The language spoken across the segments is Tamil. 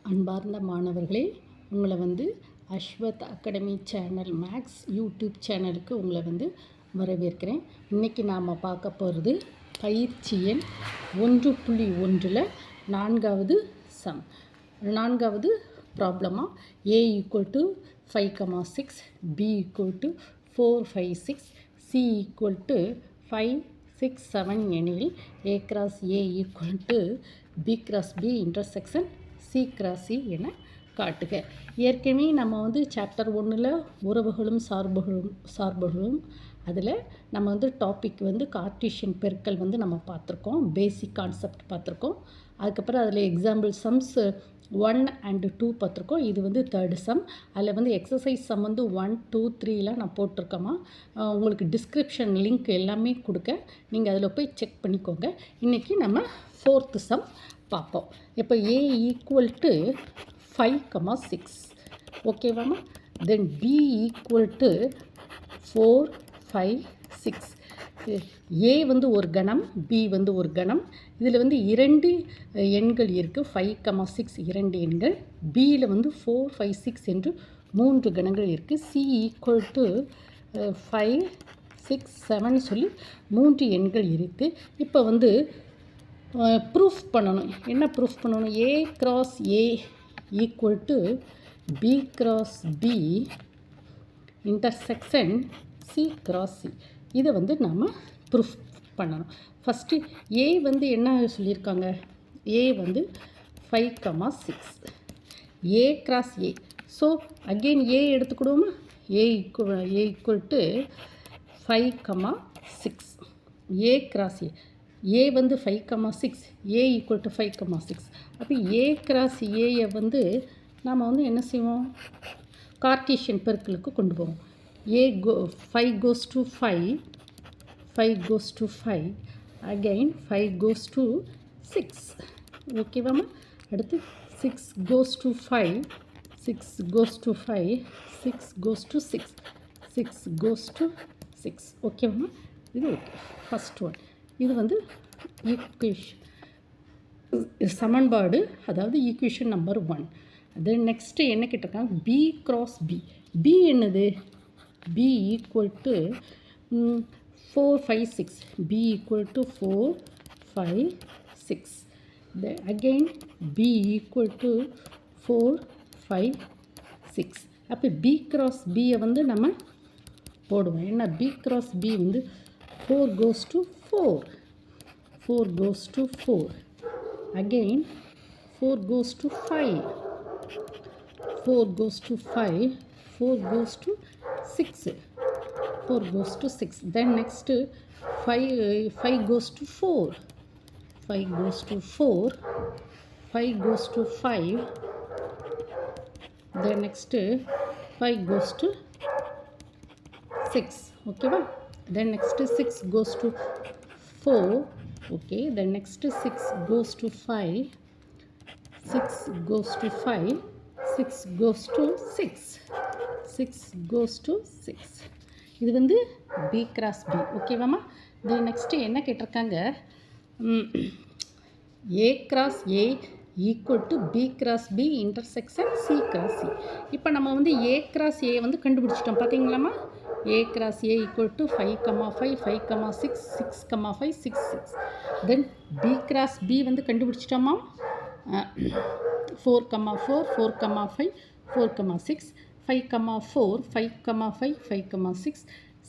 அன்பார்ந்த மாணவர்களே, உங்களை Ashwath academy channel maths YouTube சேனலுக்கு உங்களை வரவேற்கிறேன். இன்றைக்கி நாம் பார்க்க போகிறது பயிற்சி எண் 1.1 நான்காவது சம். நான்காவது ப்ராப்ளமாக a = 5,6, b = 4, 5, 6, c = 5, 6, 7 எனில் a cross a = b cross b intersection C cross C என காட்டுக. ஏற்கனவே நம்ம சாப்டர் 1ல் உறவுகளும் சார்புகளும் அதில் நம்ம டாபிக் கார்ட்டீசியன் பெருக்கல் நம்ம பார்த்துருக்கோம். பேசிக் கான்செப்ட் பார்த்துருக்கோம். அதுக்கப்புறம் அதில் எக்ஸாம்பிள் சம்ஸ் 1 and 2 பார்த்துருக்கோம். இது தேர்டு சம். அதில் எக்ஸசைஸ் சம் 1, 2, 3லாம் நான் போட்டிருக்கோமா. உங்களுக்கு டிஸ்கிரிப்ஷன் லிங்க் எல்லாமே கொடுக்க, நீங்கள் அதில் போய் செக் பண்ணிக்கோங்க. இன்றைக்கி நம்ம 4th சம் பார்ப்போம். இப்போ a = 5,6 ஓகேவாமா. Then b = 4, 5, 6. a ஒரு கணம், b ஒரு கணம். இதில் 2 எண்கள் இருக்குது. 5,6 2 எண்கள். bயில் 4, 5, 6 என்று 3 கணங்கள் இருக்குது. c = 5, 6, 7 சொல்லி 3 எண்கள் இருக்குது. இப்போ ப்ரூஃப் பண்ணணும். என்ன ப்ரூஃப் பண்ணணும்? a cross a = b cross b intersection c cross c. இதை நாம் ப்ரூஃப் பண்ணணும். ஃபஸ்ட்டு a என்ன சொல்லியிருக்காங்க? a 5,6 a cross a. So again a எடுத்துக்கிடுவோமா? a = 5,6 a cross a. a 5,6 a = 5,6. அப்போ a cross a நாம் என்ன செய்வோம்? கார்ட்டீசியன் பெருக்கலுக்கு கொண்டு போவோம். 5 goes to 5, 5 goes to 5, again 5 goes to 6. ஓகேவாம்மா. அடுத்து 6 goes to 5, 6 goes to 5, 6 goes to 6, 6 goes to 6. ஓகேவாம்மா. இது ஓகே. First one. இது ஈக்குவேஷன் சமன்பாடு, அதாவது ஈக்குவேஷன் நம்பர் 1. தென் நெக்ஸ்ட்டு என்ன கேட்டிருக்காங்க? b cross b. b என்னது? b = 4, 5, 6. b = 4, 5, 6. Then again b = 4, 5, 6. அப்போ b cross b நம்ம போடுவோம். என்ன? b cross b 4 goes to 4, 4 goes to 4, again 4 goes to 5, 4 goes to 5, 4 goes to 6, 4 goes to 6. Then next 5 goes to 4, 5 goes to 4, 5 goes to 5. Then next 5 goes to 6. Okay va? Then next 6 goes to 4. Okay, then next 6 goes to 5, 6 goes to 5, 6 goes to 6, 6 goes to 6. இது b cross b. ஓகேவாம்மா. then next என்ன கேட்டிருக்காங்க? a cross a = b cross b intersection c cross c. இப்போ நம்ம a cross a கண்டுபிடிச்சிட்டோம். பார்த்தீங்களாம்மா? a cross a = 5,5, 5,6, 6,5, 6, 6. then b cross b கண்டுபிடிச்சிட்டோமா? 4,4, 4,5, 4,6, 5,4, 5,5, 5,6,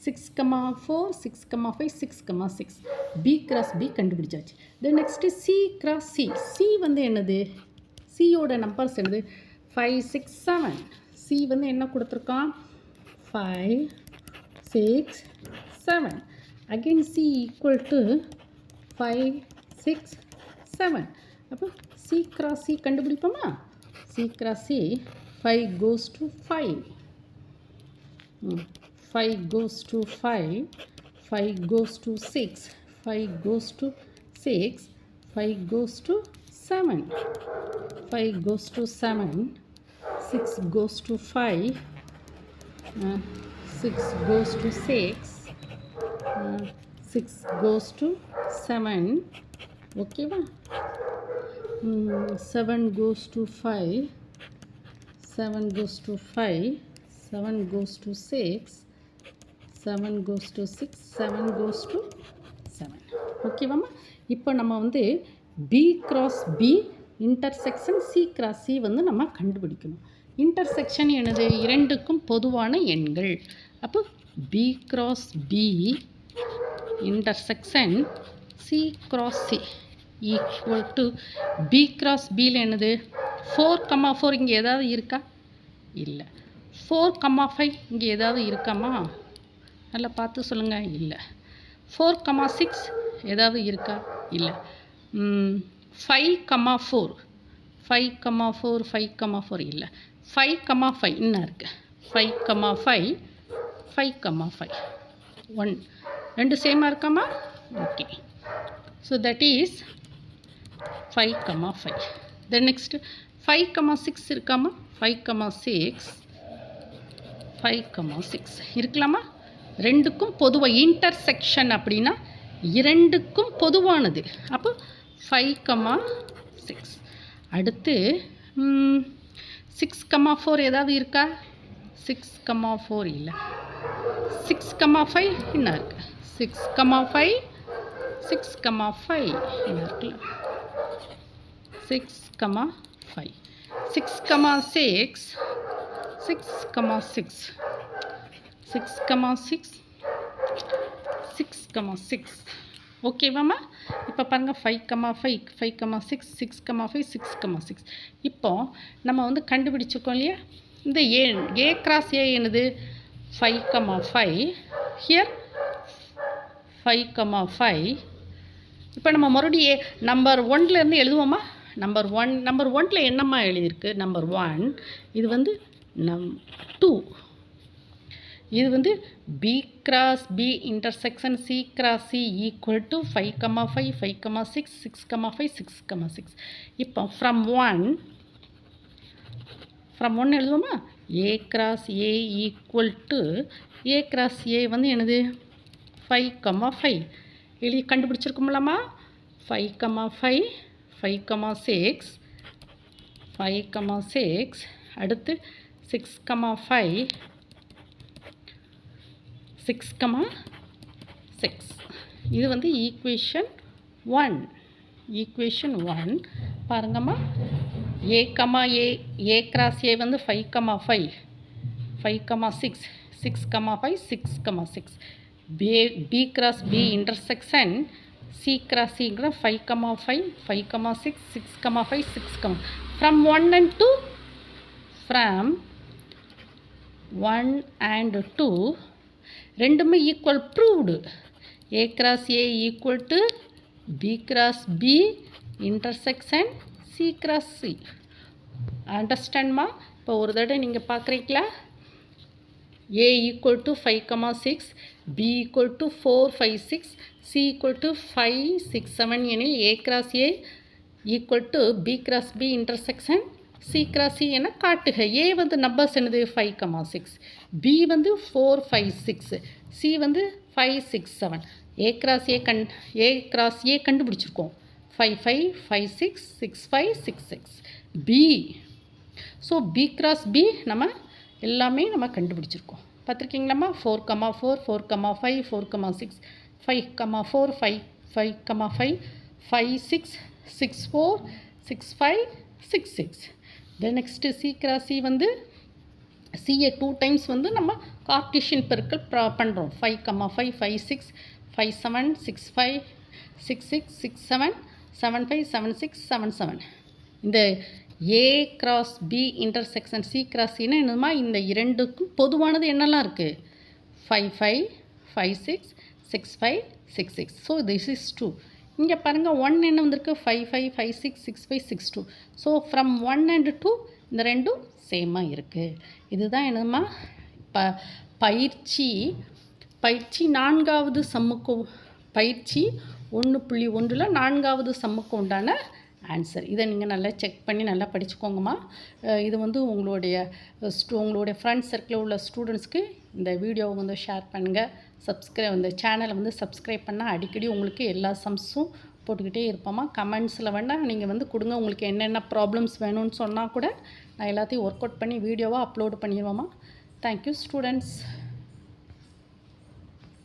6,4, 6,5, 6,6. b cross b கண்டுபிடிச்சாச்சு. then next c cross c. c என்னது? c ஓட நம்பர்ஸ் என்னது? 5, 6, 7. c என்ன கொடுத்துருக்கான்? 5, 6, 7. again c = 5, 6, 7. அப்போ c cross c கண்டுபிடிப்போமா? c cross c 5 goes to 5, 5 goes to 5, 5 goes to 6, 5 goes to 6, 5 goes to 7, 5 goes to 7, 6 goes to 5, 6 goes to 6, 6 goes to 7. ஓகேவா? 7 goes to 5, 7 goes to 5, 7 goes to 6, 7 goes to 6, 7 goes to 7. ஓகேவாம்மா? இப்போ நம்ம வந்து B cross B intersection C cross C வந்து நம்ம கண்டுபிடிக்கணும். இன்டர்செக்ஷன் எனது இரண்டுக்கும் பொதுவான எண்கள். அப்போ B cross B intersection C cross C equal to B cross Bயில் என்னது 4, 4 இங்கே ஏதாவது இருக்கா? இல்லை. 4, 5 இங்கே ஏதாவது இருக்காமா? நல்லா பார்த்து சொல்லுங்கள். இல்லை. 4, 6 ஏதாவது இருக்கா? இல்லை. 5, 4 5, 4 5, 4 இல்லை. 5, 5 இன்னும் இருக்குது. 5, 5 5, 5 1 ரெண்டு சேமாக இருக்காமா? Okay. So that is 5, 5. Then next 5, 6 இருக்காமா? 5, 6 5, 6 இருக்கலாமா? ரெண்டுக்கும் பொதுவாக இன்டர்செக்ஷன் அப்படின்னா இரண்டுக்கும் பொதுவானது. அப்போ 5, 6. அடுத்து 6, 4 ஏதாவது இருக்கா? 6, 4 இல்லை. 6, 5 என்ன இருக்குது? 6, 5 6, 5 என்ன இருக்குல்ல? 6, 5 6, 6 6, 6 6, 6 6 ஓகேவாம்மா? இப்போ பாருங்கள் 5, 5 5, 6 6, 5 6, 6. இப்போ நம்ம வந்து கண்டுபிடிச்சிருக்கோம் இல்லையா? இந்த ஏ கிராஸ் ஏ என்னது? 5, 5 ஹியர் 5, 5. இப்போ நம்ம மறுபடியும் நம்பர் 1லேருந்து எழுதுவோமா? நம்பர் 1ல் என்னம்மா எழுதியிருக்கு? நம்பர் 1 இது வந்து 2. இது வந்து B cross B intersection C cross C equal to 5, 5 5, 6 6, 5 6, 6. இப்போ from 1 எழுதுவோமா? A cross A equal to A cross A வந்து என்னது? 5, 5 எழுதி கண்டுபிடிச்சிருக்கோம்லாமா? 5, 5 5, 6 5, 6 அடுத்து 6, 5 6, 6. இது வந்து ஈக்குவேஷன் 1 பாருங்கம்மா. ஏ கிராஸ் ஏ வந்து 5, 5 5, 6 6, 5 6, 6. B cross B intersection C cross Cங்கிற 5, 5 5, 6 6, 5 6. From 1 and 2 from 1 and 2 ரெண்டுமே equal proved. A cross A equal to B cross B intersection C cross C. அண்டர்ஸ்டாண்ட்மா? இப்போ ஒரு தடவை நீங்கள் பார்க்குறீங்களா? A equal to 5, 6 B equal to 4, 5, 6 C equal to 5, 6, 7 எனில் A cross A equal to B cross B intersection C cross C என காட்டுக. ஏ வந்து நம்பர்ஸ் என்னது? 5, 6 பி வந்து 4, 5, 6 சி வந்து 5, 6, 7. ஏ கிராஸ் ஏ கண்டுபிடிச்சிருக்கோம். 5, 5 5, 6 6, 5 6, 6. B so B cross B நம்ம எல்லாமே நம்ம கண்டுபிடிச்சிருக்கோம். பார்த்துருக்கீங்களாம்மா? 4, 4 4, 5 4, 6 5, 4 5 5, 5 5 6 6 4 6 5 6, 6. Then next C cross C வந்து சிஏ 2 டைம்ஸ் வந்து நம்ம கார்ட்டீசியன் பெருக்கல் பண்ணுறோம். 5, 5 5 6 5 7 6 5 6 6 6 7 7 5 7 6 7 7. இந்த A cross B intersection C cross சின்னா என்னதுமா? இந்த இரண்டுக்கும் பொதுவானது என்னெல்லாம் இருக்குது? 5 5 5 6 6 5 6 6. So this is 2. இங்கே பாருங்கள் 1 என்ன வந்திருக்கு? 5 5 5 6 6 5 6 2. ஸோ ஃப்ரம் 1 and 2 இந்த ரெண்டும் சேமாக இருக்குது. இதுதான் என்னதுமா? பயிற்சி 4வது சம்முக்கு பயிற்சி 1.1ல் 4வது சம்முக்கு உண்டான ஆன்சர். இதை நீங்கள் நல்லா செக் பண்ணி நல்லா படிச்சுக்கோங்கம்மா. இது வந்து உங்களுடைய ஃப்ரெண்ட்ஸ் சர்க்கிளில் உள்ள ஸ்டூடெண்ட்ஸ்க்கு இந்த வீடியோவை வந்து ஷேர் பண்ணுங்கள். இந்த சேனலை வந்து சப்ஸ்கிரைப் பண்ணால் அடிக்கடி உங்களுக்கு எல்லா சம்ஸும் போட்டுக்கிட்டே இருப்போம்மா. கமெண்ட்ஸில் வேணால் நீங்கள் வந்து கொடுங்க. உங்களுக்கு என்னென்ன ப்ராப்ளம்ஸ் வேணும்னு சொன்னால் கூட நான் எல்லாத்தையும் ஒர்க் அவுட் பண்ணி வீடியோவாக அப்லோடு பண்ணிடுவோம்மா. Thank you students.